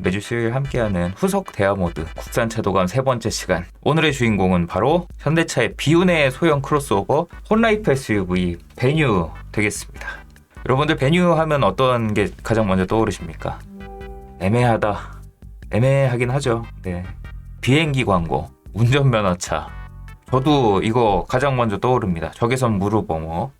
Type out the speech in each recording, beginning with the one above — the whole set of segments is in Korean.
매주 수요일 함께하는 후속 대화 모드 국산차 도감 세 번째 시간. 오늘의 주인공은 바로 현대차의 비운의 소형 크로스오버 혼라이프 SUV 베뉴 되겠습니다. 여러분들 베뉴 하면 어떤 게 가장 먼저 떠오르십니까? 애매하긴 하죠. 네. 비행기 광고, 운전면허차. 저도 이거 가장 먼저 떠오릅니다. 적외선 무르봉어.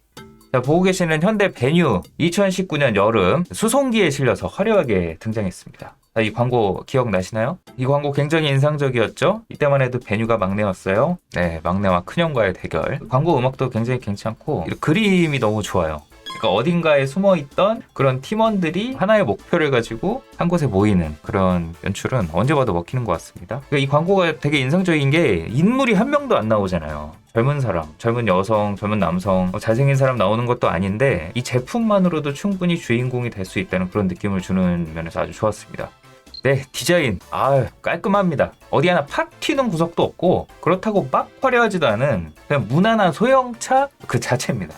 자, 보고 계시는 현대 베뉴 2019년 여름 수송기에 실려서 화려하게 등장했습니다. 자, 이 광고 기억나시나요? 이 광고 굉장히 인상적이었죠? 이때만 해도 베뉴가 막내였어요. 네, 막내와 큰형과의 대결. 광고 음악도 굉장히 괜찮고 그림이 너무 좋아요. 그러니까 어딘가에 숨어있던 그런 팀원들이 하나의 목표를 가지고 한 곳에 모이는 그런 연출은 언제 봐도 먹히는 것 같습니다. 그러니까 이 광고가 되게 인상적인 게 인물이 한 명도 안 나오잖아요. 젊은 사람, 젊은 여성, 젊은 남성, 잘생긴 사람 나오는 것도 아닌데 이 제품만으로도 충분히 주인공이 될 수 있다는 그런 느낌을 주는 면에서 아주 좋았습니다. 네, 디자인 깔끔합니다. 어디 하나 팍 튀는 구석도 없고 그렇다고 막 화려하지도 않은 그냥 무난한 소형차 그 자체입니다.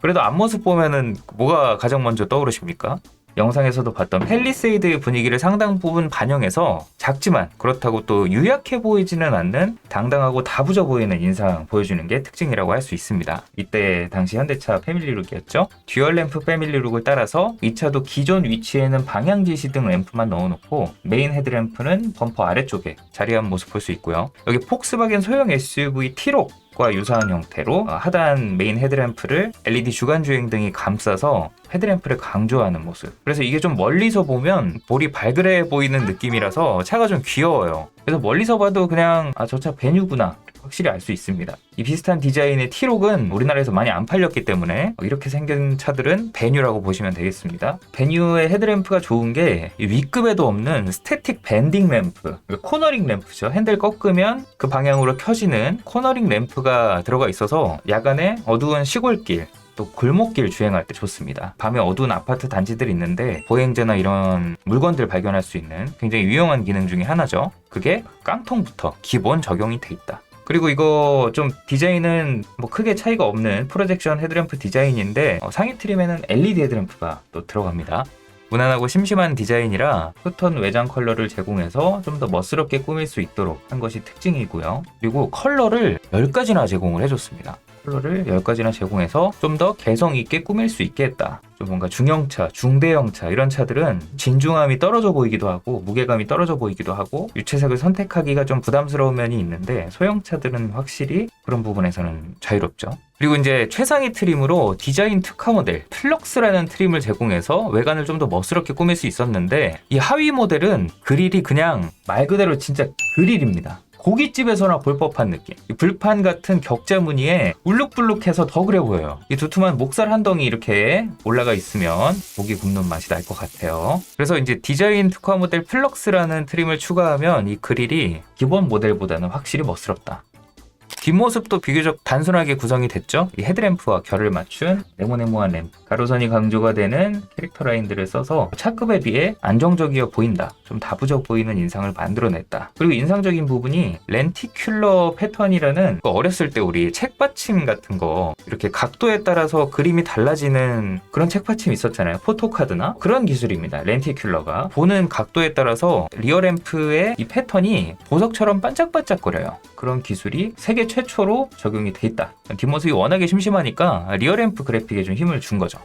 그래도 앞모습 보면은 뭐가 가장 먼저 떠오르십니까? 영상에서도 봤던 팰리세이드의 분위기를 상당 부분 반영해서 작지만 그렇다고 또 유약해 보이지는 않는 당당하고 다부져 보이는 인상 보여주는 게 특징이라고 할 수 있습니다. 이때 당시 현대차 패밀리룩이었죠. 듀얼램프 패밀리룩을 따라서 이 차도 기존 위치에는 방향 지시등 램프만 넣어놓고 메인 헤드램프는 범퍼 아래쪽에 자리한 모습 볼 수 있고요. 여기 폭스바겐 소형 SUV T-Roc 과 유사한 형태로 하단 메인 헤드램프를 LED 주간 주행등이 감싸서 헤드램프를 강조하는 모습. 그래서 이게 좀 멀리서 보면 볼이 발그레 보이는 느낌이라서 차가 좀 귀여워요. 그래서 멀리서 봐도 그냥 저 차 베뉴구나 확실히 알 수 있습니다. 이 비슷한 디자인의 T-Roc은 우리나라에서 많이 안 팔렸기 때문에 이렇게 생긴 차들은 베뉴라고 보시면 되겠습니다. 베뉴의 헤드램프가 좋은 게 윗급에도 없는 스태틱 밴딩 램프, 코너링 램프죠. 핸들 꺾으면 그 방향으로 켜지는 코너링 램프가 들어가 있어서 야간에 어두운 시골길 또 골목길 주행할 때 좋습니다. 밤에 어두운 아파트 단지들이 있는데 보행자나 이런 물건들 발견할 수 있는 굉장히 유용한 기능 중에 하나죠. 그게 깡통부터 기본 적용이 돼 있다. 그리고 이거 좀 디자인은 뭐 크게 차이가 없는 프로젝션 헤드램프 디자인인데 상위 트림에는 LED 헤드램프가 또 들어갑니다. 무난하고 심심한 디자인이라 푸톤 외장 컬러를 제공해서 좀 더 멋스럽게 꾸밀 수 있도록 한 것이 특징이고요. 그리고 컬러를 10가지나 제공을 해줬습니다. 컬러를 10가지나 제공해서 좀 더 개성 있게 꾸밀 수 있게 했다. 좀 뭔가 중형차, 중대형차 이런 차들은 진중함이 떨어져 보이기도 하고 무게감이 떨어져 보이기도 하고 유채색을 선택하기가 좀 부담스러운 면이 있는데 소형차들은 확실히 그런 부분에서는 자유롭죠. 그리고 이제 최상위 트림으로 디자인 특화 모델 플럭스라는 트림을 제공해서 외관을 좀 더 멋스럽게 꾸밀 수 있었는데 이 하위 모델은 그릴이 그냥 말 그대로 진짜 그릴입니다. 고깃집에서나 볼 법한 느낌. 이 불판 같은 격자 무늬에 울룩불룩해서 더 그래 보여요. 이 두툼한 목살 한 덩이 이렇게 올라가 있으면 고기 굽는 맛이 날 것 같아요. 그래서 이제 디자인 특화 모델 플럭스라는 트림을 추가하면 이 그릴이 기본 모델보다는 확실히 멋스럽다. 뒷모습도 비교적 단순하게 구성이 됐죠. 이 헤드램프와 결을 맞춘 네모네모한 램프, 가로선이 강조가 되는 캐릭터 라인들을 써서 차급에 비해 안정적이어 보인다. 좀 다부져 보이는 인상을 만들어냈다. 그리고 인상적인 부분이 렌티큘러 패턴이라는 어렸을 때 우리 책받침 같은 거 이렇게 각도에 따라서 그림이 달라지는 그런 책받침 있었잖아요. 포토카드나 그런 기술입니다. 렌티큘러가 보는 각도에 따라서 리어램프의 이 패턴이 보석처럼 반짝반짝거려요. 그런 기술이 세계 최초로 적용이 돼 있다. 뒷모습이 워낙에 심심하니까 리어램프 그래픽에 좀 힘을 준 거죠.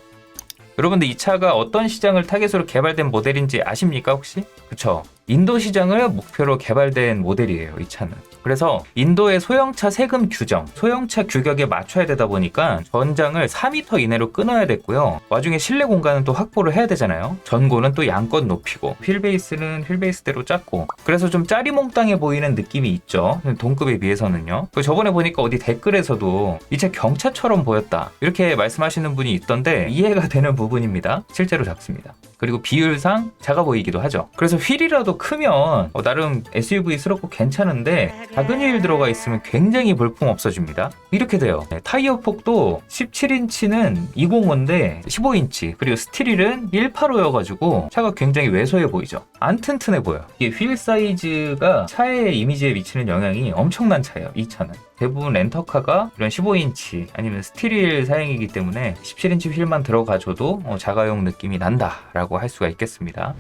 여러분들 이 차가 어떤 시장을 타겟으로 개발된 모델인지 아십니까 혹시? 그쵸? 인도 시장을 목표로 개발된 모델이에요, 이 차는. 그래서 인도의 소형차 세금 규정, 소형차 규격에 맞춰야 되다 보니까 전장을 4m 이내로 끊어야 됐고요. 와중에 실내 공간은 또 확보를 해야 되잖아요. 전고는 또 양껏 높이고 휠베이스는 휠베이스대로 작고 그래서 좀 짜리몽땅해 보이는 느낌이 있죠. 동급에 비해서는요. 저번에 보니까 어디 댓글에서도 이 차 경차처럼 보였다 이렇게 말씀하시는 분이 있던데 이해가 되는 부분입니다. 실제로 작습니다. 그리고 비율상 작아 보이기도 하죠. 그래서 휠이라도 크면 나름 SUV스럽고 괜찮은데 작은 휠 들어가 있으면 굉장히 볼품 없어집니다. 이렇게 돼요. 타이어 폭도 17인치는 205인데 15인치 그리고 스틸은 185여가지고 차가 굉장히 왜소해 보이죠. 안 튼튼해 보여. 이 휠 사이즈가 차의 이미지에 미치는 영향이 엄청난 차예요. 이 차는. 대부분 렌터카가 이런 15인치 아니면 스틸 사양이기 때문에 17인치 휠만 들어가줘도 자가용 느낌이 난다라고 할 수가 있겠습니다.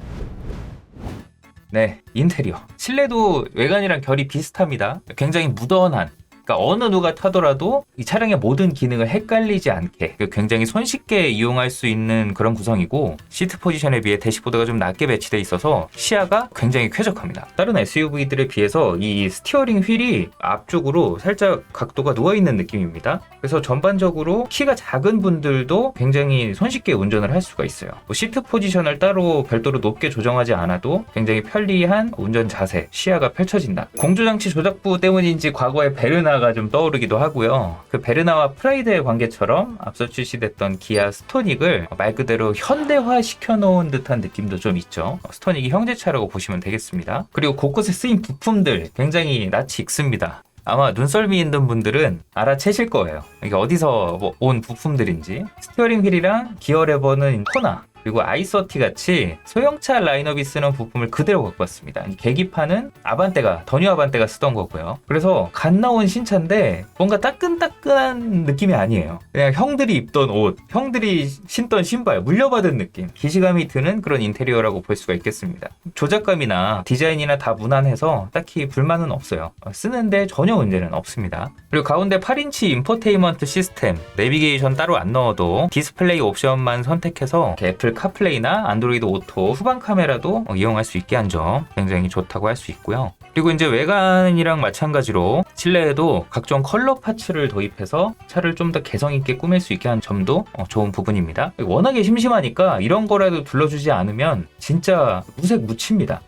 네, 인테리어. 실내도 외관이랑 결이 비슷합니다. 굉장히 무던한, 그러니까 어느 누가 타더라도 이 차량의 모든 기능을 헷갈리지 않게 굉장히 손쉽게 이용할 수 있는 그런 구성이고, 시트 포지션에 비해 대시보드가 좀 낮게 배치되어 있어서 시야가 굉장히 쾌적합니다. 다른 SUV들에 비해서 이 스티어링 휠이 앞쪽으로 살짝 각도가 누워있는 느낌입니다. 그래서 전반적으로 키가 작은 분들도 굉장히 손쉽게 운전을 할 수가 있어요. 시트 포지션을 따로 별도로 높게 조정하지 않아도 굉장히 편리한 운전 자세, 시야가 펼쳐진다. 공조장치 조작부 때문인지 과거에 베르나가 좀 떠오르기도 하고요. 그 베르나와 프라이드의 관계처럼 앞서 출시됐던 기아 스토닉을 말 그대로 현대화 시켜놓은 듯한 느낌도 좀 있죠. 스토닉이 형제차라고 보시면 되겠습니다. 그리고 곳곳에 쓰인 부품들 굉장히 낯이 익습니다. 아마 눈썰미 있는 분들은 알아채실 거예요. 이게 어디서 온 부품들인지. 스티어링 휠이랑 기어 레버는 코나, 그리고 아이서티 같이 소형차 라인업이 쓰는 부품을 그대로 갖고 왔습니다. 이 계기판은 아반떼가, 더뉴 아반떼가 쓰던 거고요. 그래서 갓 나온 신차인데 뭔가 따끈따끈한 느낌이 아니에요. 그냥 형들이 입던 옷, 형들이 신던 신발, 물려받은 느낌, 기시감이 드는 그런 인테리어라고 볼 수가 있겠습니다. 조작감이나 디자인이나 다 무난해서 딱히 불만은 없어요. 쓰는데 전혀 문제는 없습니다. 그리고 가운데 8인치 인포테인먼트 시스템, 내비게이션 따로 안 넣어도 디스플레이 옵션만 선택해서 애플 카플레이나 안드로이드 오토, 후방 카메라도 이용할 수 있게 한 점 굉장히 좋다고 할 수 있고요. 그리고 이제 외관이랑 마찬가지로 실내에도 각종 컬러 파츠를 도입해서 차를 좀 더 개성 있게 꾸밀 수 있게 한 점도 좋은 부분입니다. 워낙에 심심하니까 이런 거라도 둘러주지 않으면 진짜 무색무취입니다.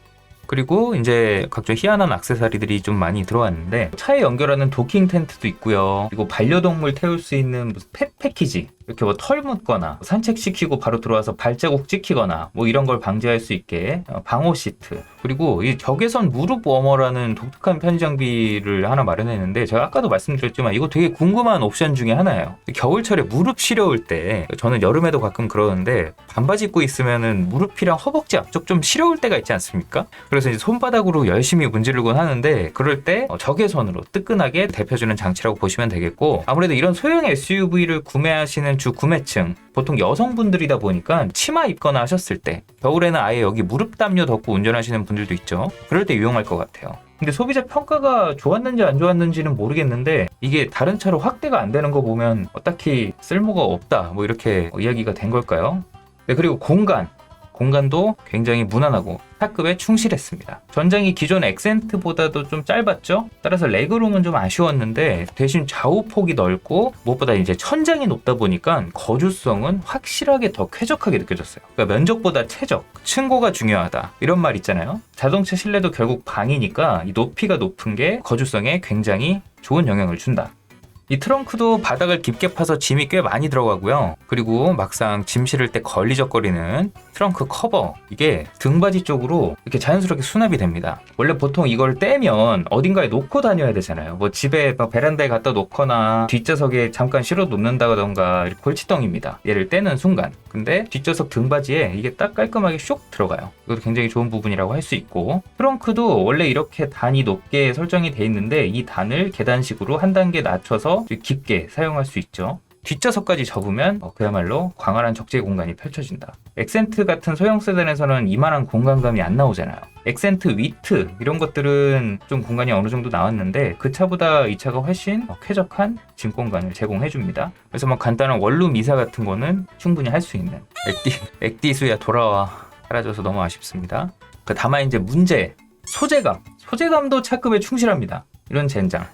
그리고 이제 각종 희한한 액세서리들이 좀 많이 들어왔는데, 차에 연결하는 도킹 텐트도 있고요. 그리고 반려동물 태울 수 있는 무슨 펫 패키지, 이렇게 뭐 털 묻거나 산책시키고 바로 들어와서 발자국 찍히거나 뭐 이런 걸 방지할 수 있게 방호 시트, 그리고 이 적외선 무릎 워머라는 독특한 편의 장비를 하나 마련했는데, 제가 아까도 말씀드렸지만 이거 되게 궁금한 옵션 중에 하나예요. 겨울철에 무릎 시려울 때, 저는 여름에도 가끔 그러는데 반바지 입고 있으면은 무릎이랑 허벅지 앞쪽 좀 시려울 때가 있지 않습니까? 그래서 이제 손바닥으로 열심히 문지르곤 하는데, 그럴 때 적외선으로 뜨끈하게 데펴주는 장치라고 보시면 되겠고, 아무래도 이런 소형 SUV를 구매하시는 주 구매층 보통 여성분들이다 보니까 치마 입거나 하셨을 때, 겨울에는 아예 여기 무릎 담요 덮고 운전하시는 분들도 있죠. 그럴 때 유용할 것 같아요. 근데 소비자 평가가 좋았는지 안 좋았는지는 모르겠는데, 이게 다른 차로 확대가 안 되는 거 보면 딱히 쓸모가 없다, 뭐 이렇게 이야기가 된 걸까요? 네, 그리고 공간도 굉장히 무난하고 차급에 충실했습니다. 전장이 기존 엑센트보다도 좀 짧았죠? 따라서 레그룸은 좀 아쉬웠는데, 대신 좌우폭이 넓고 무엇보다 이제 천장이 높다 보니까 거주성은 확실하게 더 쾌적하게 느껴졌어요. 그러니까 면적보다 최적, 층고가 중요하다, 이런 말 있잖아요. 자동차 실내도 결국 방이니까 이 높이가 높은 게 거주성에 굉장히 좋은 영향을 준다. 이 트렁크도 바닥을 깊게 파서 짐이 꽤 많이 들어가고요. 그리고 막상 짐 실을 때 걸리적거리는 트렁크 커버, 이게 등받이 쪽으로 이렇게 자연스럽게 수납이 됩니다. 원래 보통 이걸 떼면 어딘가에 놓고 다녀야 되잖아요. 뭐 집에 베란다에 갖다 놓거나 뒷좌석에 잠깐 실어 놓는다던가, 골치덩입니다. 얘를 떼는 순간. 근데 뒷좌석 등받이에 이게 딱 깔끔하게 슉 들어가요. 이것도 굉장히 좋은 부분이라고 할 수 있고, 트렁크도 원래 이렇게 단이 높게 설정이 돼 있는데, 이 단을 계단식으로 한 단계 낮춰서 깊게 사용할 수 있죠. 뒷좌석까지 접으면 그야말로 광활한 적재 공간이 펼쳐진다. 엑센트 같은 소형 세단에서는 이만한 공간감이 안 나오잖아요. 엑센트 위트 이런 것들은 좀 공간이 어느 정도 나왔는데, 그 차보다 이 차가 훨씬 쾌적한 짐 공간을 제공해줍니다. 그래서 뭐 간단한 원룸 이사 같은 거는 충분히 할 수 있는. 액디수야 돌아와. 사라져서 너무 아쉽습니다. 다만 이제 문제, 소재감도 차급에 충실합니다. 이런 젠장.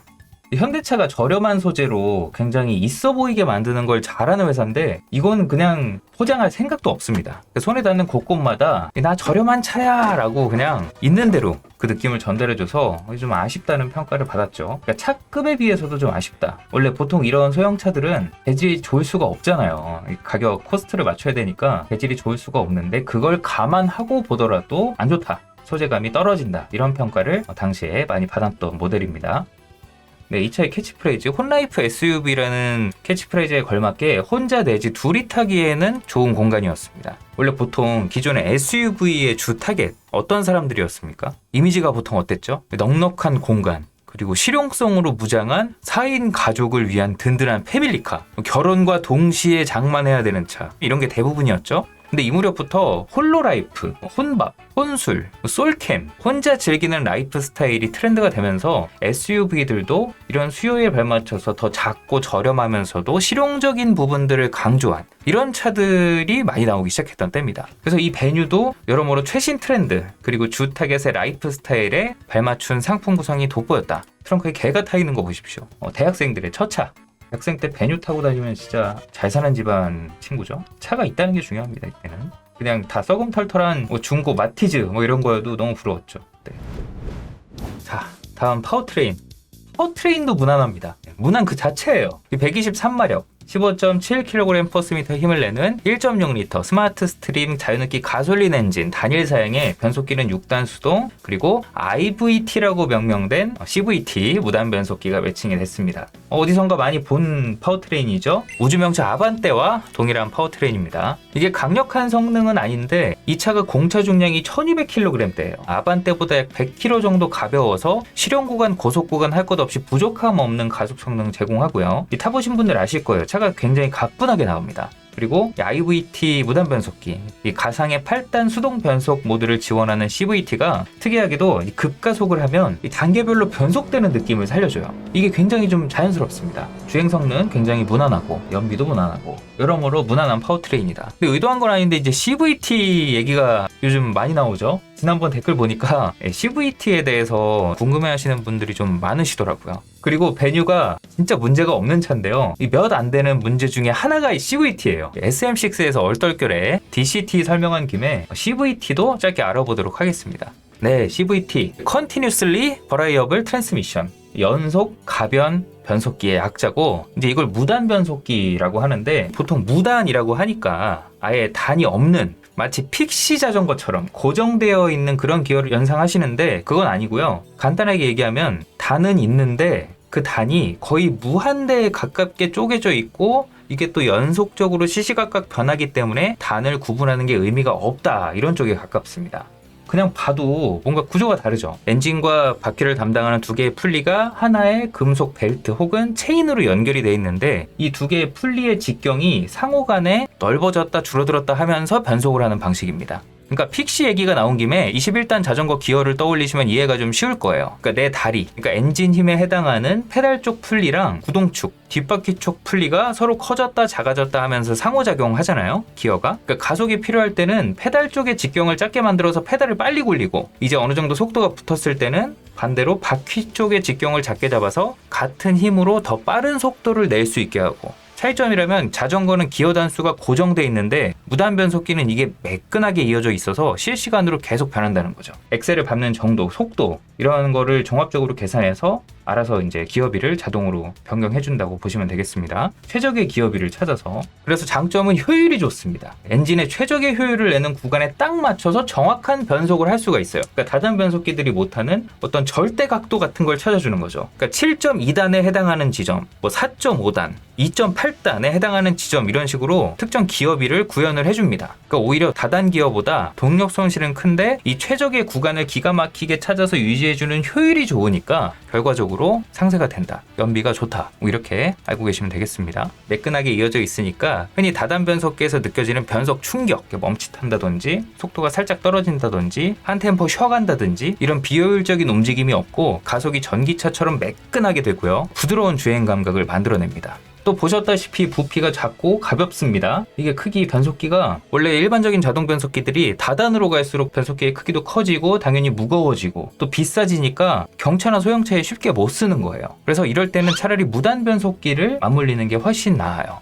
현대차가 저렴한 소재로 굉장히 있어 보이게 만드는 걸 잘하는 회사인데, 이건 그냥 포장할 생각도 없습니다. 손에 닿는 곳곳마다 나 저렴한 차야 라고 그냥 있는 대로 그 느낌을 전달해줘서 좀 아쉽다는 평가를 받았죠. 그러니까 차급에 비해서도 좀 아쉽다. 원래 보통 이런 소형차들은 재질이 좋을 수가 없잖아요. 가격 코스트를 맞춰야 되니까 재질이 좋을 수가 없는데, 그걸 감안하고 보더라도 안 좋다, 소재감이 떨어진다, 이런 평가를 당시에 많이 받았던 모델입니다. 네, 이 차의 캐치프레이즈, 혼라이프 SUV라는 캐치프레이즈에 걸맞게 혼자 내지 둘이 타기에는 좋은 공간이었습니다. 원래 보통 기존의 SUV의 주 타겟 어떤 사람들이었습니까? 이미지가 보통 어땠죠? 넉넉한 공간, 그리고 실용성으로 무장한 4인 가족을 위한 든든한 패밀리카, 결혼과 동시에 장만해야 되는 차, 이런 게 대부분이었죠. 근데 이 무렵부터 홀로라이프, 혼밥, 혼술, 솔캠, 혼자 즐기는 라이프 스타일이 트렌드가 되면서 SUV들도 이런 수요에 발맞춰서 더 작고 저렴하면서도 실용적인 부분들을 강조한 이런 차들이 많이 나오기 시작했던 때입니다. 그래서 이 베뉴도 여러모로 최신 트렌드 그리고 주 타겟의 라이프 스타일에 발맞춘 상품 구성이 돋보였다. 트렁크에 개가 타 있는 거 보십시오. 대학생들의 첫 차. 학생 때 베뉴 타고 다니면 진짜 잘 사는 집안 친구죠. 차가 있다는 게 중요합니다. 이때는 그냥 다 썩음 털털한 중고 마티즈 이런 거여도 너무 부러웠죠. 네. 자, 다음 파워트레인. 파워트레인도 무난합니다. 무난 그 자체예요. 123마력 15.7kg/m 힘을 내는 1.6L 스마트 스트림 자유느끼 가솔린 엔진 단일 사양의 변속기는 6단 수동 그리고 IVT라고 명명된 CVT 무단 변속기가 매칭이 됐습니다. 어디선가 많이 본 파워트레인이죠. 우주명차 아반떼와 동일한 파워트레인입니다. 이게 강력한 성능은 아닌데 이 차가 공차 중량이 1200kg대예요. 아반떼보다 약 100kg 정도 가벼워서 실용 구간, 고속 구간 할 것 없이 부족함 없는 가속 성능 제공하고요. 이 타보신 분들 아실 거예요. 차가 굉장히 가뿐하게 나옵니다. 그리고 IVT 무단 변속기, 이 가상의 8단 수동 변속 모드를 지원하는 CVT가 특이하게도 급가속을 하면 이 단계별로 변속되는 느낌을 살려줘요. 이게 굉장히 좀 자연스럽습니다. 주행 성능 굉장히 무난하고 연비도 무난하고 여러모로 무난한 파워트레인이다. 근데 의도한 건 아닌데 이제 CVT 얘기가 요즘 많이 나오죠. 지난번 댓글 보니까 CVT에 대해서 궁금해하시는 분들이 좀 많으시더라고요. 그리고 베뉴가 진짜 문제가 없는 차인데요. 몇 안 되는 문제 중에 하나가 CVT예요. SM6에서 얼떨결에 DCT 설명한 김에 CVT도 짧게 알아보도록 하겠습니다. 네, CVT Continuously Variable Transmission 연속 가변 변속기의 약자고 이제 이걸 무단 변속기라고 하는데 보통 무단이라고 하니까 아예 단이 없는 마치 픽시 자전거처럼 고정되어 있는 그런 기어를 연상하시는데 그건 아니고요. 간단하게 얘기하면 단은 있는데 그 단이 거의 무한대에 가깝게 쪼개져 있고 이게 또 연속적으로 시시각각 변하기 때문에 단을 구분하는 게 의미가 없다 이런 쪽에 가깝습니다. 그냥 봐도 뭔가 구조가 다르죠. 엔진과 바퀴를 담당하는 두 개의 풀리가 하나의 금속 벨트 혹은 체인으로 연결이 되어 있는데 이 두 개의 풀리의 직경이 상호 간에 넓어졌다 줄어들었다 하면서 변속을 하는 방식입니다. 그러니까 픽시 얘기가 나온 김에 21단 자전거 기어를 떠올리시면 이해가 좀 쉬울 거예요. 그러니까 내 다리, 그러니까 엔진 힘에 해당하는 페달 쪽 풀리랑 구동축, 뒷바퀴 쪽 풀리가 서로 커졌다 작아졌다 하면서 상호작용 하잖아요. 기어가. 그러니까 가속이 필요할 때는 페달 쪽의 직경을 작게 만들어서 페달을 빨리 굴리고 이제 어느 정도 속도가 붙었을 때는 반대로 바퀴 쪽의 직경을 작게 잡아서 같은 힘으로 더 빠른 속도를 낼 수 있게 하고 차이점이라면 자전거는 기어 단수가 고정돼 있는데 무단 변속기는 이게 매끈하게 이어져 있어서 실시간으로 계속 변한다는 거죠. 엑셀을 밟는 정도, 속도 이런 거를 종합적으로 계산해서 알아서 이제 기어비를 자동으로 변경해준다고 보시면 되겠습니다. 최적의 기어비를 찾아서. 그래서 장점은 효율이 좋습니다. 엔진의 최적의 효율을 내는 구간에 딱 맞춰서 정확한 변속을 할 수가 있어요. 그러니까 다단 변속기들이 못하는 어떤 절대 각도 같은 걸 찾아주는 거죠. 그러니까 7.2단에 해당하는 지점, 4.5단, 2.8단에 해당하는 지점 이런 식으로 특정 기어비를 구현을 해줍니다. 그러니까 오히려 다단 기어보다 동력 손실은 큰데 이 최적의 구간을 기가 막히게 찾아서 유지해주는 효율이 좋으니까 결과적으로 상세가 된다. 연비가 좋다. 이렇게 알고 계시면 되겠습니다. 매끈하게 이어져 있으니까 흔히 다단 변속기에서 느껴지는 변속 충격, 멈칫한다든지 속도가 살짝 떨어진다든지 한 템포 쉬어간다든지 이런 비효율적인 움직임이 없고 가속이 전기차처럼 매끈하게 되고요. 부드러운 주행 감각을 만들어냅니다. 또 보셨다시피 부피가 작고 가볍습니다. 이게 크기 변속기가 원래 일반적인 자동 변속기들이 다단으로 갈수록 변속기의 크기도 커지고 당연히 무거워지고 또 비싸지니까 경차나 소형차에 쉽게 못 쓰는 거예요. 그래서 이럴 때는 차라리 무단 변속기를 맞물리는 게 훨씬 나아요.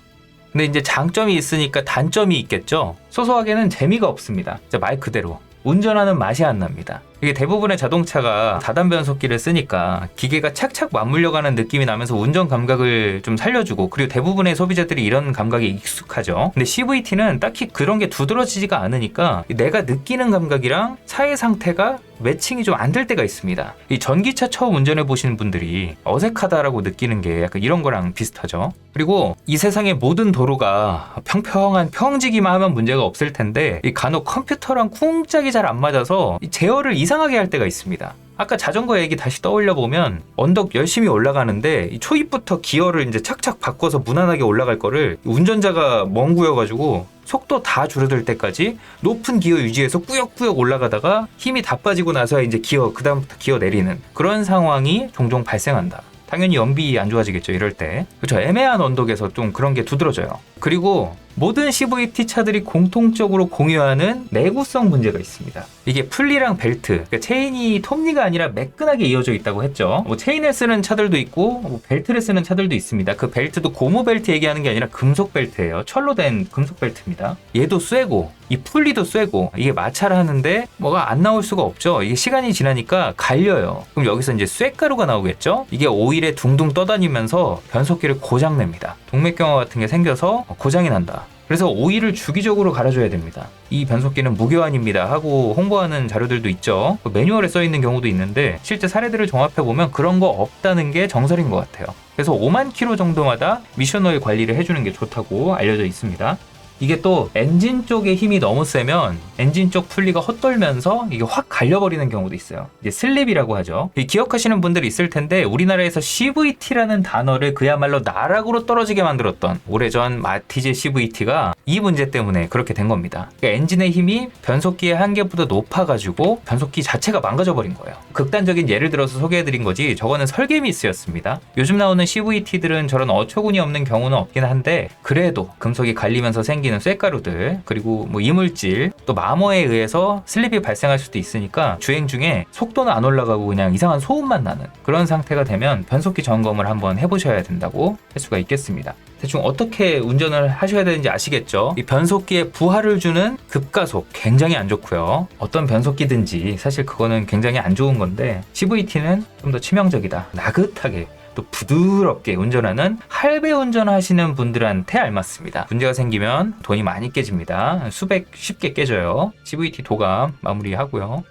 근데 이제 장점이 있으니까 단점이 있겠죠. 소소하게는 재미가 없습니다. 진짜 말 그대로 운전하는 맛이 안 납니다. 이게 대부분의 자동차가 다단 변속기를 쓰니까 기계가 착착 맞물려가는 느낌이 나면서 운전 감각을 좀 살려주고 그리고 대부분의 소비자들이 이런 감각에 익숙하죠. 근데 CVT는 딱히 그런 게 두드러지지가 않으니까 내가 느끼는 감각이랑 차의 상태가 매칭이 좀 안 될 때가 있습니다. 이 전기차 처음 운전해 보시는 분들이 어색하다라고 느끼는 게 약간 이런 거랑 비슷하죠. 그리고 이 세상의 모든 도로가 평평한 평지기만 하면 문제가 없을 텐데 이 간혹 컴퓨터랑 쿵짝이 잘 안 맞아서 이 제어를 이상하게 할 때가 있습니다. 아까 자전거 얘기 다시 떠올려 보면 언덕 열심히 올라가는데 초입부터 기어를 이제 착착 바꿔서 무난하게 올라갈 거를 운전자가 멍구여가지고 속도 다 줄어들 때까지 높은 기어 유지해서 꾸역꾸역 올라가다가 힘이 다 빠지고 나서 이제 그다음부터 기어 내리는 그런 상황이 종종 발생한다. 당연히 연비 안 좋아지겠죠, 이럴 때. 그렇죠. 애매한 언덕에서 좀 그런 게 두드러져요. 그리고 모든 CVT 차들이 공통적으로 공유하는 내구성 문제가 있습니다. 이게 풀리랑 벨트, 그러니까 체인이 톱니가 아니라 매끈하게 이어져 있다고 했죠. 뭐 체인을 쓰는 차들도 있고 뭐 벨트를 쓰는 차들도 있습니다. 그 벨트도 고무 벨트 얘기하는 게 아니라 금속 벨트예요. 철로 된 금속 벨트입니다. 얘도 쇠고 이 풀리도 쇠고 이게 마찰을 하는데 뭐가 안 나올 수가 없죠. 이게 시간이 지나니까 갈려요. 그럼 여기서 이제 쇠가루가 나오겠죠. 이게 오일에 둥둥 떠다니면서 변속기를 고장냅니다. 동맥경화 같은 게 생겨서 고장이 난다. 그래서 오일을 주기적으로 갈아줘야 됩니다. 이 변속기는 무교환입니다 하고 홍보하는 자료들도 있죠. 매뉴얼에 써있는 경우도 있는데 실제 사례들을 종합해보면 그런 거 없다는 게 정설인 것 같아요. 그래서 5만 킬로 정도마다 미션 오일 관리를 해주는 게 좋다고 알려져 있습니다. 이게 또 엔진 쪽에 힘이 너무 세면 엔진 쪽 풀리가 헛돌면서 이게 확 갈려버리는 경우도 있어요. 이제 슬립이라고 하죠. 기억하시는 분들이 있을 텐데 우리나라에서 CVT라는 단어를 그야말로 나락으로 떨어지게 만들었던 오래전 마티즈 CVT가 이 문제 때문에 그렇게 된 겁니다. 그러니까 엔진의 힘이 변속기의 한계보다 높아가지고 변속기 자체가 망가져버린 거예요. 극단적인 예를 들어서 소개해드린 거지 저거는 설계미스였습니다. 요즘 나오는 CVT들은 저런 어처구니 없는 경우는 없긴 한데 그래도 금속이 갈리면서 생긴 쇠가루들 그리고 뭐 이물질 또 마모에 의해서 슬립이 발생할 수도 있으니까 주행 중에 속도는 안 올라가고 그냥 이상한 소음만 나는 그런 상태가 되면 변속기 점검을 한번 해보셔야 된다고 할 수가 있겠습니다. 대충 어떻게 운전을 하셔야 되는지 아시겠죠? 이 변속기에 부하를 주는 급가속 굉장히 안 좋고요. 어떤 변속기든지 사실 그거는 굉장히 안 좋은 건데 CVT는 좀 더 치명적이다. 나긋하게 또 부드럽게 운전하는 할배 운전하시는 분들한테 알맞습니다. 문제가 생기면 돈이 많이 깨집니다. 수백 쉽게 깨져요. CVT 도감 마무리하고요.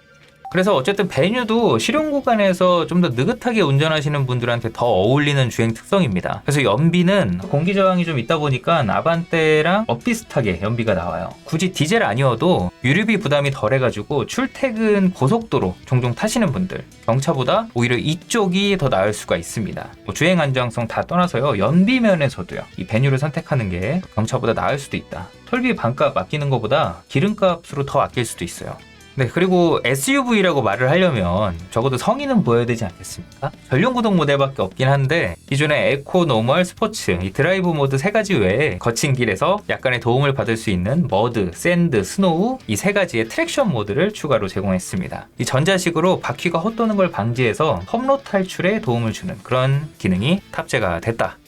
그래서 어쨌든 베뉴도 실용 구간에서 좀 더 느긋하게 운전하시는 분들한테 더 어울리는 주행 특성입니다. 그래서 연비는 공기 저항이 좀 있다 보니까 아반떼랑 비슷하게 연비가 나와요. 굳이 디젤 아니어도 유류비 부담이 덜해가지고 출퇴근 고속도로 종종 타시는 분들 경차보다 오히려 이쪽이 더 나을 수가 있습니다. 뭐 주행 안정성 다 떠나서요. 연비 면에서도요. 이 베뉴를 선택하는 게 경차보다 나을 수도 있다. 톨비 반값 아끼는 것보다 기름값으로 더 아낄 수도 있어요. 네, 그리고 SUV라고 말을 하려면 적어도 성의는 보여야 되지 않겠습니까? 전용 구동 모델밖에 없긴 한데 기존의 에코, 노멀, 스포츠, 이 드라이브 모드 세 가지 외에 거친 길에서 약간의 도움을 받을 수 있는 머드, 샌드, 스노우 이 세 가지의 트랙션 모드를 추가로 제공했습니다. 이 전자식으로 바퀴가 헛도는 걸 방지해서 험로 탈출에 도움을 주는 그런 기능이 탑재가 됐다.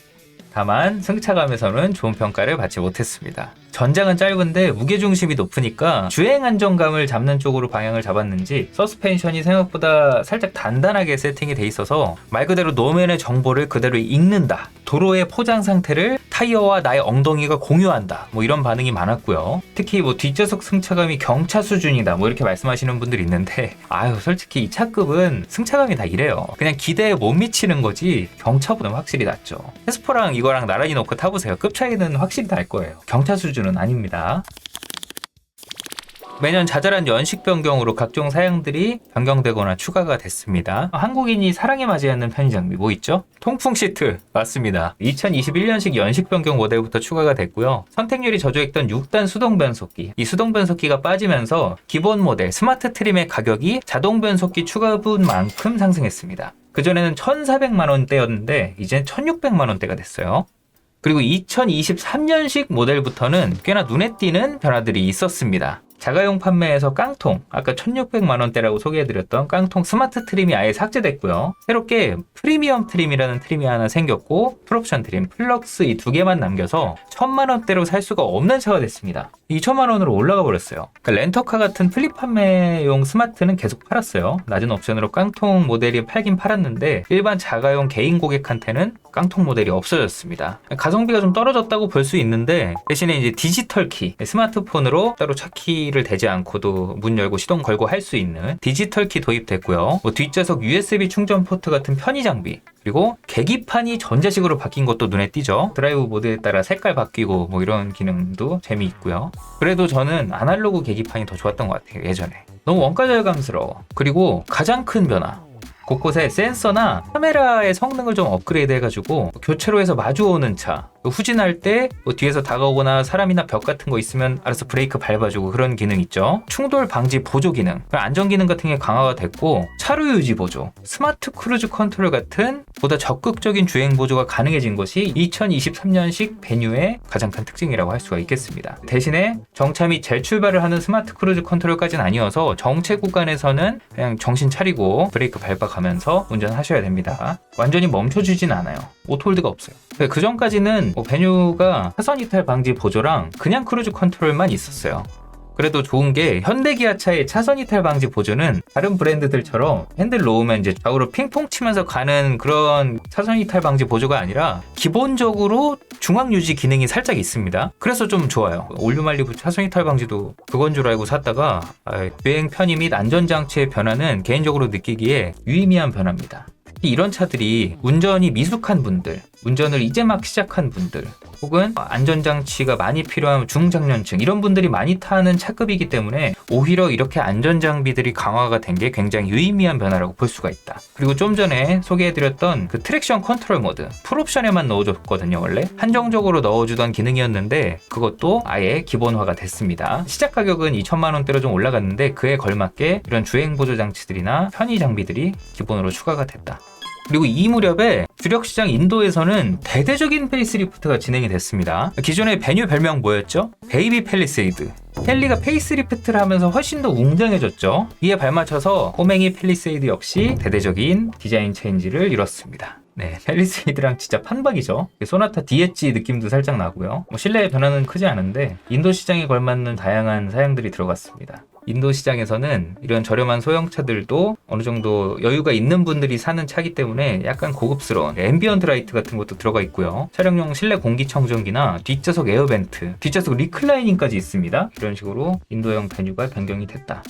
다만 승차감에서는 좋은 평가를 받지 못했습니다. 전장은 짧은데 무게중심이 높으니까 주행 안정감을 잡는 쪽으로 방향을 잡았는지 서스펜션이 생각보다 살짝 단단하게 세팅이 돼 있어서 말 그대로 노면의 정보를 그대로 읽는다. 도로의 포장 상태를 타이어와 나의 엉덩이가 공유한다. 뭐 이런 반응이 많았고요. 특히 뭐 뒷좌석 승차감이 경차 수준이다. 뭐 이렇게 말씀하시는 분들이 있는데 솔직히 이 차급은 승차감이 다 이래요. 그냥 기대에 못 미치는 거지 경차보다는 확실히 낫죠. 헤스포랑 이거랑 나란히 놓고 타보세요. 급 차이는 확실히 날 거예요. 경차 수준은 아닙니다. 매년 자잘한 연식 변경으로 각종 사양들이 변경되거나 추가가 됐습니다. 한국인이 사랑에 맞이하는 편의 장비 뭐 있죠? 통풍 시트 맞습니다. 2021년식 연식 변경 모델부터 추가가 됐고요. 선택률이 저조했던 6단 수동 변속기 이 수동 변속기가 빠지면서 기본 모델 스마트 트림의 가격이 자동 변속기 추가분만큼 상승했습니다. 그전에는 1,400만 원대였는데 이젠 1,600만 원대가 됐어요. 그리고 2023년식 모델부터는 꽤나 눈에 띄는 변화들이 있었습니다. 자가용 판매에서 깡통, 아까 1,600만 원대라고 소개해드렸던 깡통 스마트 트림이 아예 삭제됐고요. 새롭게 프리미엄 트림이라는 트림이 하나 생겼고 풀옵션 트림, 플럭스 이 두 개만 남겨서 1,000만 원대로 살 수가 없는 차가 됐습니다. 2천만 원으로 올라가 버렸어요. 그러니까 렌터카 같은 플립 판매용 스마트는 계속 팔았어요. 낮은 옵션으로 깡통 모델이 팔긴 팔았는데 일반 자가용 개인 고객한테는 깡통 모델이 없어졌습니다. 가성비가 좀 떨어졌다고 볼 수 있는데 대신에 이제 디지털 키, 스마트폰으로 따로 차키를 대지 않고도 문 열고 시동 걸고 할 수 있는 디지털 키 도입됐고요. 뭐 뒷좌석 USB 충전 포트 같은 편의 장비 그리고 계기판이 전자식으로 바뀐 것도 눈에 띄죠. 드라이브 모드에 따라 색깔 바뀌고 뭐 이런 기능도 재미있고요. 그래도 저는 아날로그 계기판이 더 좋았던 것 같아요. 예전에 너무 원가 절감스러워. 그리고 가장 큰 변화 곳곳에 센서나 카메라의 성능을 좀 업그레이드 해가지고 교체로 해서 마주오는 차 후진할 때 뭐 뒤에서 다가오거나 사람이나 벽 같은 거 있으면 알아서 브레이크 밟아주고 그런 기능 있죠. 충돌 방지 보조 기능, 안전 기능 같은 게 강화가 됐고 차로 유지 보조, 스마트 크루즈 컨트롤 같은 보다 적극적인 주행 보조가 가능해진 것이 2023년식 베뉴의 가장 큰 특징이라고 할 수가 있겠습니다. 대신에 정차 및 재출발을 하는 스마트 크루즈 컨트롤까지는 아니어서 정체 구간에서는 그냥 정신 차리고 브레이크 밟아가면서 운전하셔야 됩니다. 완전히 멈춰주진 않아요. 오토홀드가 없어요. 그 전까지는 베뉴가 차선 이탈 방지 보조랑 그냥 크루즈 컨트롤만 있었어요. 그래도 좋은 게 현대기아차의 차선 이탈 방지 보조는 다른 브랜드들처럼 핸들 놓으면 이제 좌우로 핑퐁 치면서 가는 그런 차선 이탈 방지 보조가 아니라 기본적으로 중앙 유지 기능이 살짝 있습니다. 그래서 좀 좋아요. 올류말리부 차선 이탈 방지도 그건 줄 알고 샀다가 주행 편의 및 안전장치의 변화는 개인적으로 느끼기에 유의미한 변화입니다. 이런 차들이 운전이 미숙한 분들, 운전을 이제 막 시작한 분들, 혹은 안전장치가 많이 필요한 중장년층 이런 분들이 많이 타는 차급이기 때문에 오히려 이렇게 안전장비들이 강화가 된 게 굉장히 유의미한 변화라고 볼 수가 있다. 그리고 좀 전에 소개해드렸던 그 트랙션 컨트롤 모드 풀옵션에만 넣어줬거든요. 원래 한정적으로 넣어주던 기능이었는데 그것도 아예 기본화가 됐습니다. 시작 가격은 2천만 원대로 좀 올라갔는데 그에 걸맞게 이런 주행보조 장치들이나 편의 장비들이 기본으로 추가가 됐다. 그리고 이 무렵에 주력 시장 인도에서는 대대적인 페이스리프트가 진행이 됐습니다. 기존의 베뉴 별명 뭐였죠? 베이비 팰리세이드. 펠리가 페이스리프트를 하면서 훨씬 더 웅장해졌죠. 이에 발맞춰서 꼬맹이 팰리세이드 역시 대대적인 디자인 체인지를 이뤘습니다. 네, 팰리세이드랑 진짜 판박이죠. 소나타 DH 느낌도 살짝 나고요. 실내의 변화는 크지 않은데 인도 시장에 걸맞는 다양한 사양들이 들어갔습니다. 인도 시장에서는 이런 저렴한 소형차들도 어느 정도 여유가 있는 분들이 사는 차기 때문에 약간 고급스러운 앰비언트 라이트 같은 것도 들어가 있고요. 차량용 실내 공기청정기나 뒷좌석 에어벤트, 뒷좌석 리클라이닝까지 있습니다. 이런 식으로 인도형 베뉴가 변경이 됐다.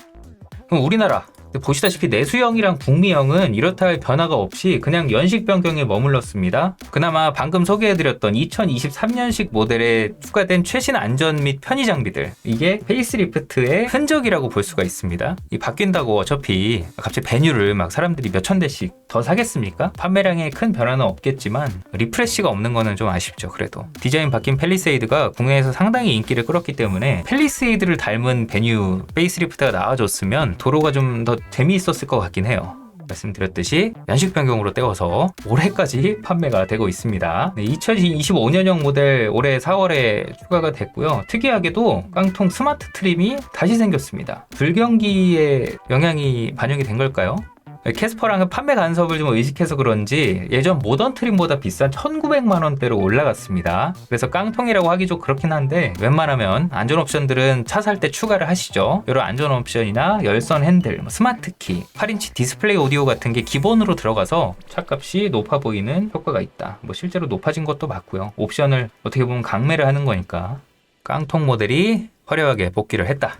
그럼 우리나라 보시다시피 내수형이랑 북미형은 이렇다 할 변화가 없이 그냥 연식 변경에 머물렀습니다. 그나마 방금 소개해드렸던 2023년식 모델에 추가된 최신 안전 및 편의 장비들, 이게 페이스리프트의 흔적이라고 볼 수가 있습니다. 이 바뀐다고 어차피 갑자기 베뉴를 막 사람들이 몇천 대씩 더 사겠습니까? 판매량에 큰 변화는 없겠지만 리프레시가 없는 거는 좀 아쉽죠. 그래도 디자인 바뀐 팰리세이드가 국내에서 상당히 인기를 끌었기 때문에 팰리세이드를 닮은 베뉴 페이스리프트가 나와줬으면 도로가 좀 더 재미있었을 것 같긴 해요. 말씀드렸듯이 연식 변경으로 떼어서 올해까지 판매가 되고 있습니다. 2025년형 모델 올해 4월에 추가가 됐고요. 특이하게도 깡통 스마트 트림이 다시 생겼습니다. 불경기에 영향이 반영이 된 걸까요? 캐스퍼랑은 판매 간섭을 좀 의식해서 그런지 예전 모던 트림보다 비싼 1,900만 원대로 올라갔습니다. 그래서 깡통이라고 하기 좀 그렇긴 한데 웬만하면 안전 옵션들은 차 살 때 추가를 하시죠. 이런 안전 옵션이나 열선 핸들, 스마트 키, 8인치 디스플레이 오디오 같은 게 기본으로 들어가서 차값이 높아 보이는 효과가 있다. 실제로 높아진 것도 맞고요. 옵션을 어떻게 보면 강매를 하는 거니까 깡통 모델이 화려하게 복귀를 했다.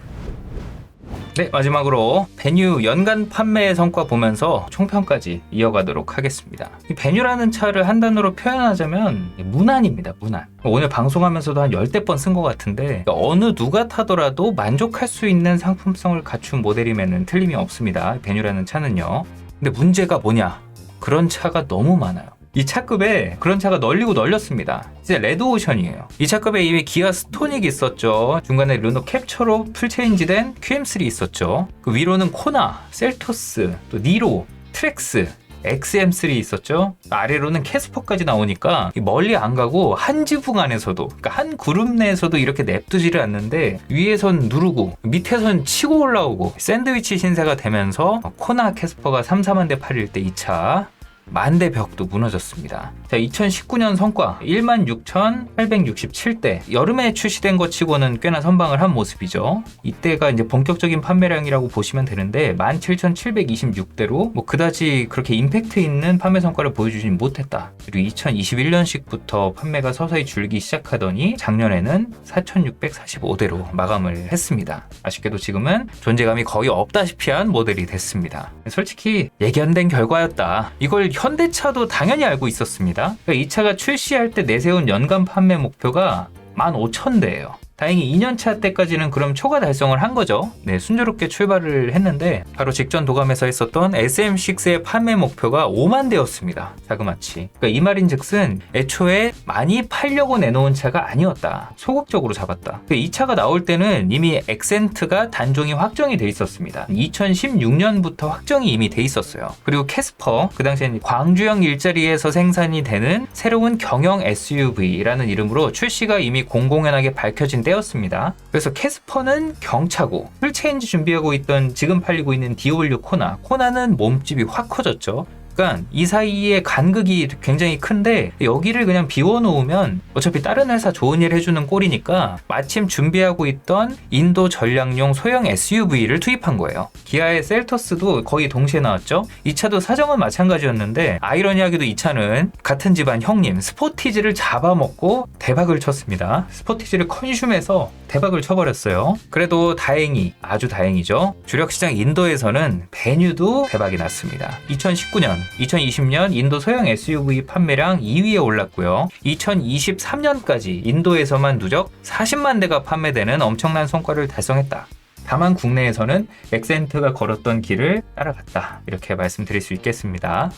네, 마지막으로 베뉴 연간 판매 성과 보면서 총평까지 이어가도록 하겠습니다. 이 베뉴라는 차를 한 단어로 표현하자면 무난입니다. 무난. 오늘 방송하면서도 한 10대 번 쓴 것 같은데 어느 누가 타더라도 만족할 수 있는 상품성을 갖춘 모델임에는 틀림이 없습니다. 베뉴라는 차는요. 근데 문제가 뭐냐? 그런 차가 너무 많아요. 이 차급에 그런 차가 널리고 널렸습니다. 이제 레드오션이에요. 이 차급에 이미 기아 스토닉 있었죠. 중간에 르노 캡처로 풀체인지된 QM3 있었죠. 그 위로는 코나, 셀토스, 또 니로, 트렉스, XM3 있었죠. 아래로는 캐스퍼까지 나오니까 멀리 안 가고 한 지붕 안에서도, 그러니까 한 그룹 내에서도 이렇게 냅두지를 않는데 위에선 누르고 밑에선 치고 올라오고 샌드위치 신세가 되면서 코나 캐스퍼가 3, 4만 대 팔릴 때 이 차 만대 벽도 무너졌습니다. 자, 2019년 성과 16,867대. 여름에 출시된 것 치고는 꽤나 선방을 한 모습이죠. 이때가 이제 본격적인 판매량이라고 보시면 되는데 17,726대로 그다지 그렇게 임팩트 있는 판매 성과를 보여주진 못했다. 그리고 2021년식부터 판매가 서서히 줄기 시작하더니 작년에는 4,645대로 마감을 했습니다. 아쉽게도 지금은 존재감이 거의 없다시피 한 모델이 됐습니다. 솔직히 예견된 결과였다. 이걸 현대차도 당연히 알고 있었습니다. 그러니까 이 차가 출시할 때 내세운 연간 판매 목표가 15,000대예요. 다행히 2년차 때까지는 그럼 초과 달성을 한 거죠. 네, 순조롭게 출발을 했는데 바로 직전 도감에서 했었던 SM6의 판매 목표가 5만 대였습니다. 자그마치. 그러니까 이 말인즉슨 애초에 많이 팔려고 내놓은 차가 아니었다. 소극적으로 잡았다. 이 차가 나올 때는 이미 엑센트가 단종이 확정이 돼 있었습니다. 2016년부터 확정이 이미 돼 있었어요. 그리고 캐스퍼, 그 당시엔 광주형 일자리에서 생산이 되는 새로운 경영 SUV라는 이름으로 출시가 이미 공공연하게 밝혀진 때였습니다. 그래서 캐스퍼는 경차고 풀체인지 준비하고 있던 지금 팔리고 있는 디올류 코나는 몸집이 확 커졌죠. 그러니까 이 사이에 간극이 굉장히 큰데 여기를 그냥 비워놓으면 어차피 다른 회사 좋은 일 해주는 꼴이니까 마침 준비하고 있던 인도 전략용 소형 SUV를 투입한 거예요. 기아의 셀토스도 거의 동시에 나왔죠. 이 차도 사정은 마찬가지였는데 아이러니하게도 이 차는 같은 집안 형님 스포티지를 잡아먹고 대박을 쳤습니다. 스포티지를 컨슘해서 대박을 쳐버렸어요. 그래도 다행히, 아주 다행이죠. 주력시장 인도에서는 베뉴도 대박이 났습니다. 2019년, 2020년 인도 소형 SUV 판매량 2위에 올랐고요. 2023년까지 인도에서만 누적 40만 대가 판매되는 엄청난 성과를 달성했다. 다만 국내에서는 엑센트가 걸었던 길을 따라갔다. 이렇게 말씀드릴 수 있겠습니다.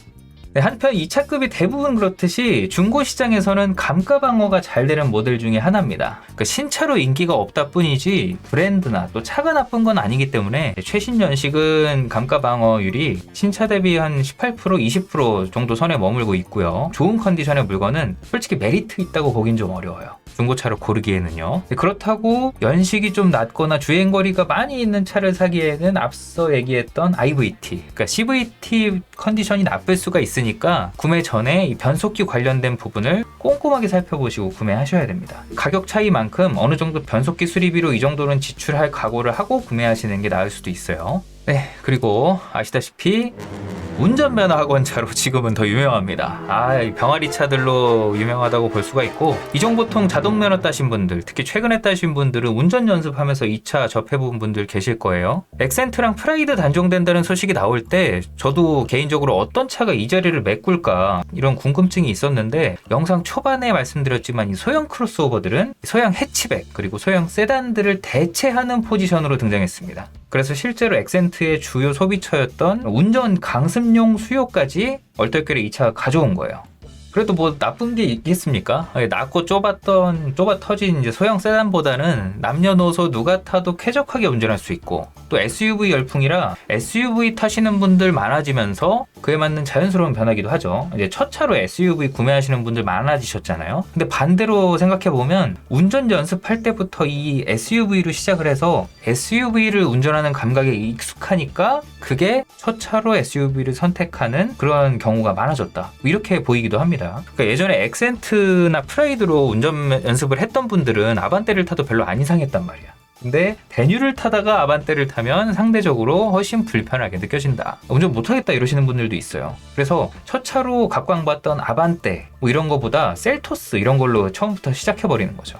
네, 한편 2차급이 대부분 그렇듯이 중고시장에서는 감가 방어가 잘 되는 모델 중에 하나입니다. 그 신차로 인기가 없다 뿐이지 브랜드나 또 차가 나쁜 건 아니기 때문에 최신 연식은 감가 방어율이 신차 대비 한 18%, 20% 정도 선에 머물고 있고요. 좋은 컨디션의 물건은 솔직히 메리트 있다고 보긴 좀 어려워요. 중고차로 고르기에는요. 그렇다고 연식이 좀 낮거나 주행거리가 많이 있는 차를 사기에는 앞서 얘기했던 IVT, 그러니까 CVT 컨디션이 나쁠 수가 있으니까 구매 전에 이 변속기 관련된 부분을 꼼꼼하게 살펴보시고 구매하셔야 됩니다. 가격 차이만큼 어느 정도 변속기 수리비로 이 정도는 지출할 각오를 하고 구매하시는 게 나을 수도 있어요. 네, 그리고 아시다시피 운전면허 학원차로 지금은 더 유명합니다. 병아리 차들로 유명하다고 볼 수가 있고, 이종보통 자동면허 따신 분들, 특히 최근에 따신 분들은 운전 연습하면서 이 차 접해본 분들 계실 거예요. 엑센트랑 프라이드 단종된다는 소식이 나올 때 저도 개인적으로 어떤 차가 이 자리를 메꿀까 이런 궁금증이 있었는데, 영상 초반에 말씀드렸지만 이 소형 크로스오버들은 소형 해치백 그리고 소형 세단들을 대체하는 포지션으로 등장했습니다. 그래서 실제로 엑센트의 주요 소비처였던 운전 강습용 수요까지 얼떨결에 이 차가 가져온 거예요. 그래도 뭐 나쁜 게 있겠습니까? 낮고 좁아 터진 이제 소형 세단보다는 남녀노소 누가 타도 쾌적하게 운전할 수 있고, 또 SUV 열풍이라 SUV 타시는 분들 많아지면서 그에 맞는 자연스러운 변화기도 하죠. 이제 첫 차로 SUV 구매하시는 분들 많아지셨잖아요. 근데 반대로 생각해보면 운전 연습할 때부터 이 SUV로 시작을 해서 SUV를 운전하는 감각에 익숙하니까 그게 첫 차로 SUV를 선택하는 그런 경우가 많아졌다. 이렇게 보이기도 합니다. 그러니까 예전에 엑센트나 프라이드로 운전 연습을 했던 분들은 아반떼를 타도 별로 안 이상했단 말이야. 근데 베뉴를 타다가 아반떼를 타면 상대적으로 훨씬 불편하게 느껴진다. 운전 못하겠다 이러시는 분들도 있어요. 그래서 첫 차로 각광받던 아반떼 뭐 이런 거보다 셀토스 이런 걸로 처음부터 시작해버리는 거죠.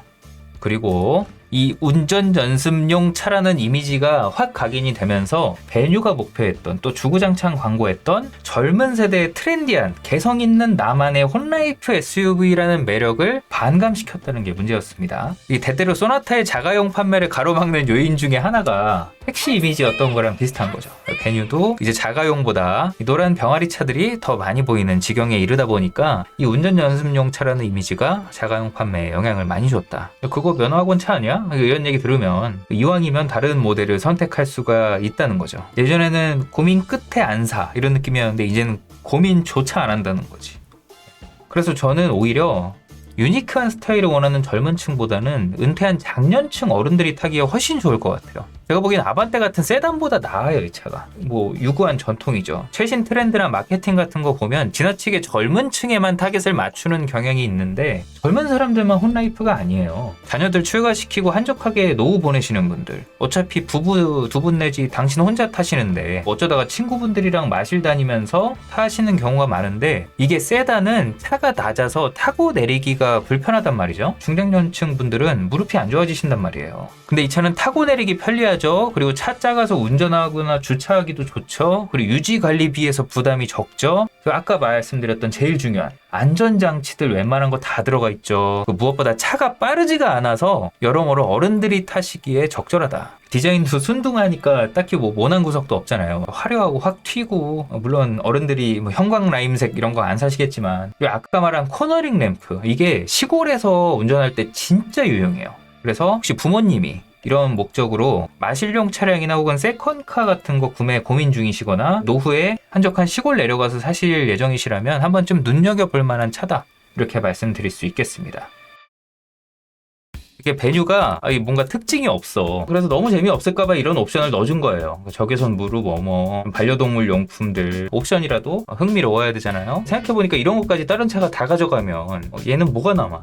그리고 이 운전 연습용 차라는 이미지가 확 각인이 되면서 베뉴가 목표했던, 또 주구장창 광고했던 젊은 세대의 트렌디한 개성 있는 나만의 혼라이프 SUV라는 매력을 반감시켰다는 게 문제였습니다. 이 대대로 소나타의 자가용 판매를 가로막는 요인 중에 하나가 택시 이미지였던 거랑 비슷한 거죠. 베뉴도 이제 자가용보다 이 노란 병아리 차들이 더 많이 보이는 지경에 이르다 보니까 이 운전 연습용 차라는 이미지가 자가용 판매에 영향을 많이 줬다. 그거 면허학원 차 아니야? 이런 얘기 들으면 이왕이면 다른 모델을 선택할 수가 있다는 거죠. 예전에는 고민 끝에 안 사 이런 느낌이었는데 이제는 고민조차 안 한다는 거지. 그래서 저는 오히려 유니크한 스타일을 원하는 젊은 층보다는 은퇴한 장년층 어른들이 타기에 훨씬 좋을 것 같아요. 제가 보기엔 아반떼 같은 세단보다 나아요, 이 차가. 뭐 유구한 전통이죠. 최신 트렌드나 마케팅 같은 거 보면 지나치게 젊은 층에만 타겟을 맞추는 경향이 있는데 젊은 사람들만 혼라이프가 아니에요. 자녀들 출가시키고 한적하게 노후 보내시는 분들, 어차피 부부 두 분 내지 당신 혼자 타시는데 어쩌다가 친구분들이랑 마실 다니면서 타시는 경우가 많은데, 이게 세단은 차가 낮아서 타고 내리기가 불편하단 말이죠. 중장년층 분들은 무릎이 안 좋아지신단 말이에요. 근데 이 차는 타고 내리기 편리하죠. 편하죠. 그리고 차 작아서 운전하거나 주차하기도 좋죠. 그리고 유지 관리비에서 부담이 적죠. 그리고 아까 말씀드렸던 제일 중요한 안전장치들 웬만한 거 다 들어가 있죠. 무엇보다 차가 빠르지가 않아서 여러모로 어른들이 타시기에 적절하다. 디자인도 순둥하니까 딱히 뭐 모난 구석도 없잖아요. 화려하고 확 튀고, 물론 어른들이 뭐 형광 라임색 이런 거 안 사시겠지만, 그리고 아까 말한 코너링 램프, 이게 시골에서 운전할 때 진짜 유용해요. 그래서 혹시 부모님이 이런 목적으로 마실용 차량이나 혹은 세컨카 같은 거 구매 고민 중이시거나 노후에 한적한 시골 내려가서 사실 예정이시라면 한 번쯤 눈여겨볼 만한 차다, 이렇게 말씀드릴 수 있겠습니다. 이게 베뉴가 뭔가 특징이 없어. 그래서 너무 재미없을까봐 이런 옵션을 넣어준 거예요. 적외선 무릎 워머, 반려동물 용품들 옵션이라도 흥미로워야 되잖아요. 생각해보니까 이런 것까지 다른 차가 다 가져가면 얘는 뭐가 남아?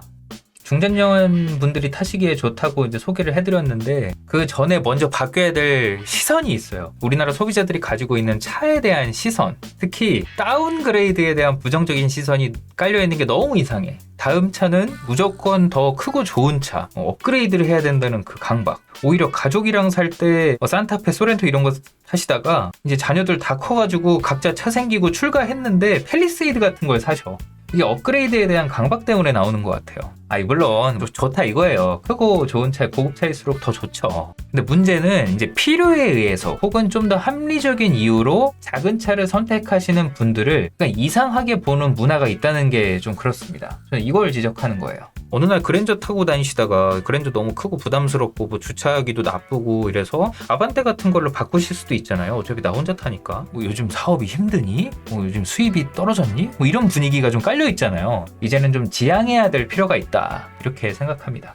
중장년 분들이 타시기에 좋다고 이제 소개를 해드렸는데, 그 전에 먼저 바뀌어야 될 시선이 있어요. 우리나라 소비자들이 가지고 있는 차에 대한 시선, 특히 다운그레이드에 대한 부정적인 시선이 깔려있는 게 너무 이상해. 다음 차는 무조건 더 크고 좋은 차, 업그레이드를 해야 된다는 그 강박. 오히려 가족이랑 살 때 산타페, 소렌토 이런 거 타시다가 이제 자녀들 다 커가지고 각자 차 생기고 출가했는데 팰리세이드 같은 걸 사셔. 이게 업그레이드에 대한 강박 때문에 나오는 것 같아요. 물론 좋다 이거예요. 크고 좋은 차, 고급차일수록 더 좋죠. 근데 문제는 이제 필요에 의해서 혹은 좀 더 합리적인 이유로 작은 차를 선택하시는 분들을 이상하게 보는 문화가 있다는 게 좀 그렇습니다. 저는 이걸 지적하는 거예요. 어느 날 그랜저 타고 다니시다가 그랜저 너무 크고 부담스럽고 뭐 주차하기도 나쁘고 이래서 아반떼 같은 걸로 바꾸실 수도 있잖아요. 어차피 나 혼자 타니까. 요즘 사업이 힘드니? 요즘 수입이 떨어졌니? 이런 분위기가 좀 깔려 있잖아요. 이제는 좀 지양해야 될 필요가 있다, 이렇게 생각합니다.